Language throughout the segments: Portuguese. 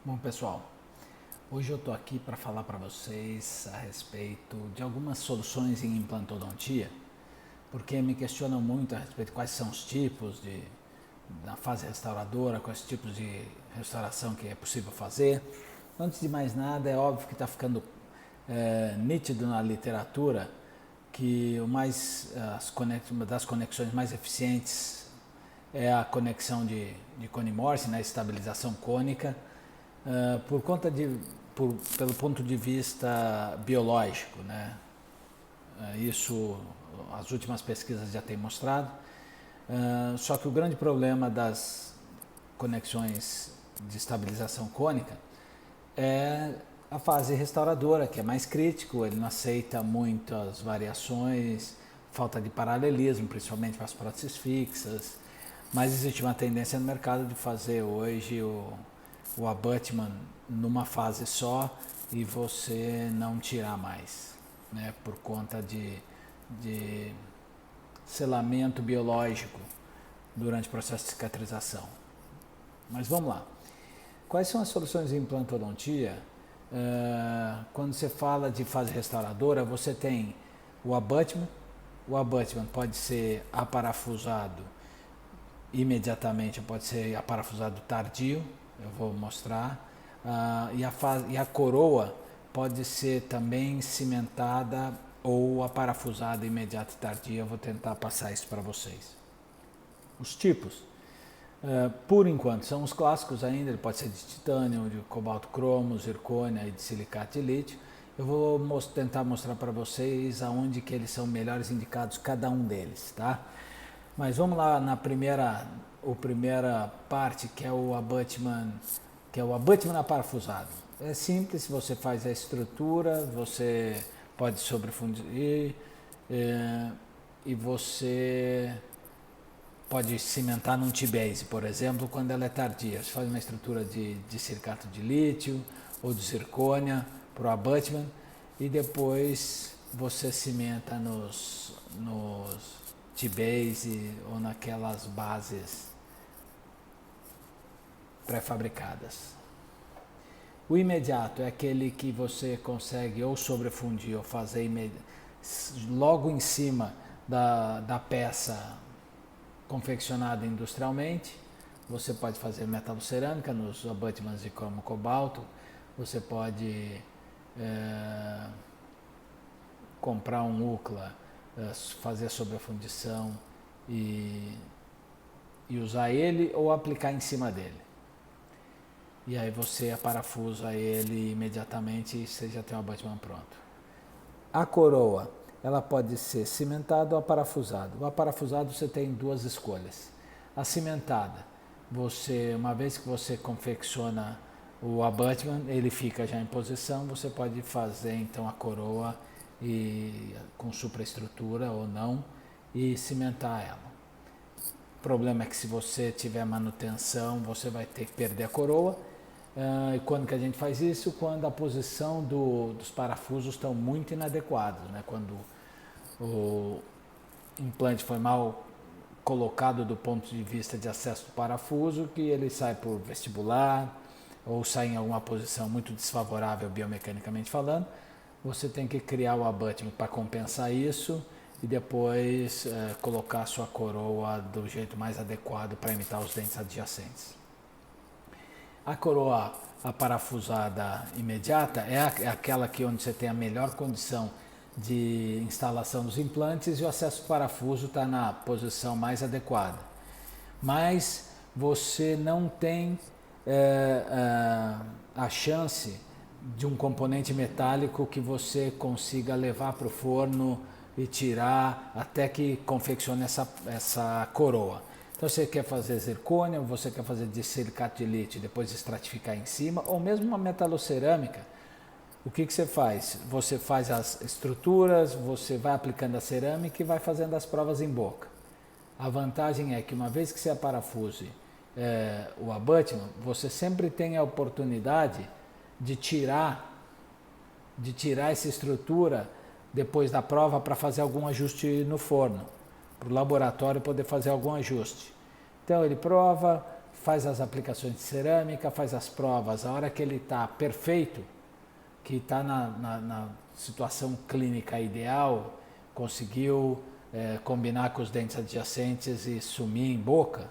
Bom, pessoal, hoje eu estou aqui para falar para vocês a respeito de algumas soluções em implantodontia, porque me questionam muito a respeito de quais são os tipos na fase restauradora, quais tipos de restauração que é possível fazer. Antes de mais nada, é óbvio que está ficando nítido na literatura que uma das conexões mais eficientes é a conexão de Cone-Morse, né, estabilização cônica, por conta pelo ponto de vista biológico, né? Isso as últimas pesquisas já têm mostrado. Só que o grande problema das conexões de estabilização cônica é a fase restauradora, que é mais crítico, ele não aceita muitas variações, falta de paralelismo, principalmente para as próteses fixas, mas existe uma tendência no mercado de fazer hoje o abutment numa fase só e você não tirar mais, né, por conta de selamento biológico durante o processo de cicatrização. Mas vamos lá. Quais são as soluções em implantodontia? Quando você fala de fase restauradora, você tem o abutment. O abutment pode ser aparafusado imediatamente, pode ser aparafusado tardio, eu vou mostrar. E a coroa pode ser também cimentada ou aparafusada imediata e tardia. Eu vou tentar passar isso para vocês. Os tipos, por enquanto, são os clássicos ainda. Ele pode ser de titânio, de cobalto cromo, zircônia e de silicato de lítio. Eu vou tentar mostrar para vocês aonde que eles são melhores indicados, cada um deles, tá? Mas vamos lá na primeira parte, que é o abutment aparafusado. É simples, você faz a estrutura, você pode sobrefundir e você pode cimentar num T-base, por exemplo, quando ela é tardia. Você faz uma estrutura de silicato de lítio ou de zircônia para o abutment e depois você cimenta nos T-base ou naquelas bases pré-fabricadas. O imediato é aquele que você consegue ou sobrefundir ou fazer logo em cima da peça confeccionada industrialmente. Você pode fazer metalocerâmica nos abutments de cromo cobalto, você pode comprar um UCLA, fazer a sobrefundição e usar ele ou aplicar em cima dele. E aí você aparafusa ele imediatamente e você já tem o abutment pronto. A coroa, ela pode ser cimentada ou aparafusada. O aparafusado você tem duas escolhas. A cimentada, uma vez que você confecciona o abutment, ele fica já em posição, você pode fazer então a coroa com supraestrutura ou não e cimentar ela. O problema é que se você tiver manutenção, você vai ter que perder a coroa. E quando que a gente faz isso? Quando a posição dos parafusos estão muito inadequados, né? Quando o implante foi mal colocado do ponto de vista de acesso do parafuso, que ele sai por vestibular ou sai em alguma posição muito desfavorável biomecanicamente falando, você tem que criar o abutment para compensar isso e depois colocar a sua coroa do jeito mais adequado para imitar os dentes adjacentes. A coroa aparafusada imediata é aquela onde você tem a melhor condição de instalação dos implantes e o acesso do parafuso está na posição mais adequada. Mas você não tem a chance de um componente metálico que você consiga levar para o forno e tirar até que confeccione essa coroa. Então você quer fazer zircônia, você quer fazer de silicato de lítio e depois estratificar em cima, ou mesmo uma metalocerâmica. O que você faz? Você faz as estruturas, você vai aplicando a cerâmica e vai fazendo as provas em boca. A vantagem é que uma vez que você aparafuse o abutment, você sempre tem a oportunidade de tirar essa estrutura depois da prova para fazer algum ajuste no forno, para o laboratório poder fazer algum ajuste. Então ele prova, faz as aplicações de cerâmica, faz as provas. A hora que ele está perfeito, que está na situação clínica ideal, conseguiu combinar com os dentes adjacentes e sumir em boca,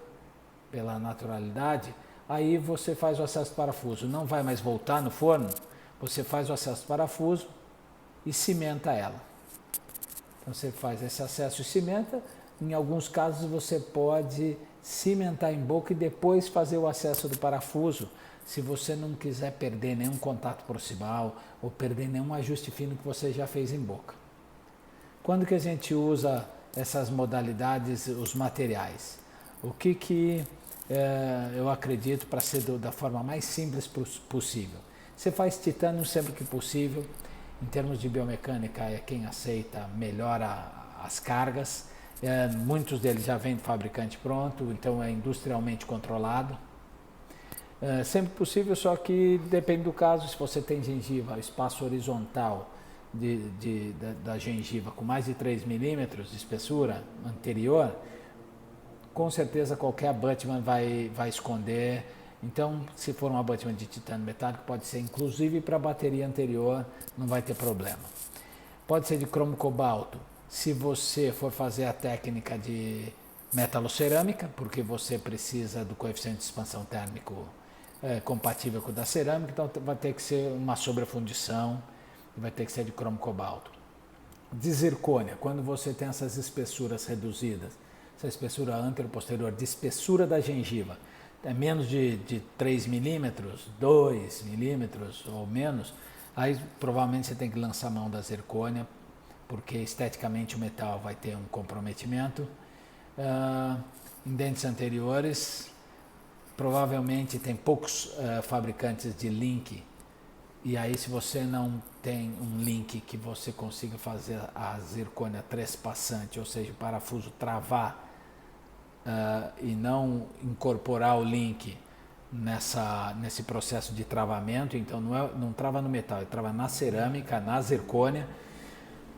pela naturalidade, aí você faz o acesso parafuso. Não vai mais voltar no forno, você faz o acesso parafuso e cimenta ela. Então você faz esse acesso e cimenta. Em alguns casos você pode cimentar em boca e depois fazer o acesso do parafuso, se você não quiser perder nenhum contato proximal ou perder nenhum ajuste fino que você já fez em boca. Quando que a gente usa essas modalidades, os materiais? O que eu acredito para ser da forma mais simples possível? Você faz titânio sempre que possível. Em termos de biomecânica, é quem aceita melhor as cargas. Muitos deles já vêm do fabricante pronto, então é industrialmente controlado. Sempre possível, só que depende do caso. Se você tem gengiva, espaço horizontal da gengiva com mais de 3 milímetros de espessura anterior, com certeza qualquer abutment vai esconder. Então, se for um abutment de titânio metálico, pode ser inclusive para a bateria anterior, não vai ter problema. Pode ser de cromo cobalto, se você for fazer a técnica de metalocerâmica, porque você precisa do coeficiente de expansão térmico compatível com o da cerâmica, então vai ter que ser uma sobrefundição, vai ter que ser de cromo cobalto. De zircônia, quando você tem essas espessuras reduzidas, essa espessura antero-posterior, de espessura da gengiva, é menos de 3 milímetros, 2 milímetros ou menos, aí provavelmente você tem que lançar mão da zircônia, porque esteticamente o metal vai ter um comprometimento. Em dentes anteriores, provavelmente tem poucos fabricantes de link, e aí se você não tem um link que você consiga fazer a zircônia trespassante, ou seja, o parafuso travar e não incorporar o link nesse processo de travamento, então não trava no metal, ele trava na cerâmica, na zircônia.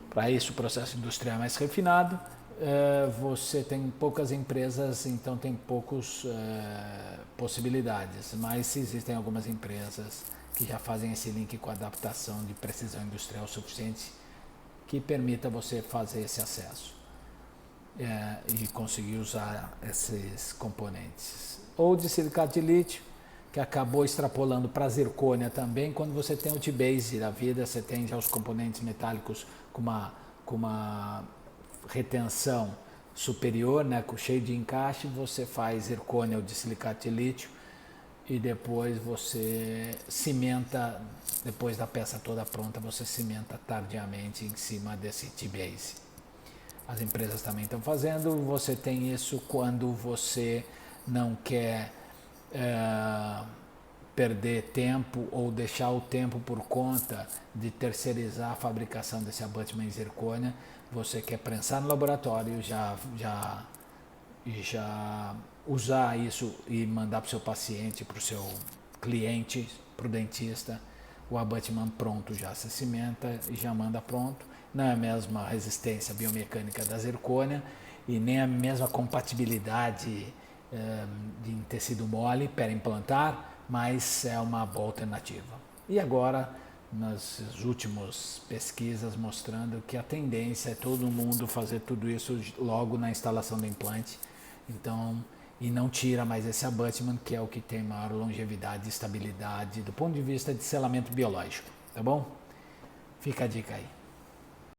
Para isso o processo industrial é mais refinado. Você tem poucas empresas, então tem poucas possibilidades, mas existem algumas empresas que já fazem esse link com adaptação de precisão industrial suficiente que permita você fazer esse acesso e conseguir usar esses componentes. Ou de silicato de lítio, que acabou extrapolando para a zircônia também. Quando você tem o T-base da vida, você tem já os componentes metálicos com uma retenção superior, né, cheio de encaixe, você faz zircônia ou de silicato de lítio e depois você cimenta, depois da peça toda pronta, você cimenta tardiamente em cima desse T-base. As empresas também estão fazendo. Você tem isso quando você não quer perder tempo ou deixar o tempo por conta de terceirizar a fabricação desse abutment em zircônia. Você quer prensar no laboratório e já usar isso e mandar para o seu paciente, para o seu cliente, para o dentista, o abutment pronto já. Se cimenta e já manda pronto. Não é a mesma resistência biomecânica da zircônia e nem a mesma compatibilidade de tecido mole para implantar, mas é uma boa alternativa. E agora, nas últimas pesquisas mostrando que a tendência é todo mundo fazer tudo isso logo na instalação do implante, então, e não tira mais esse abutment, que é o que tem maior longevidade e estabilidade do ponto de vista de selamento biológico, tá bom? Fica a dica aí.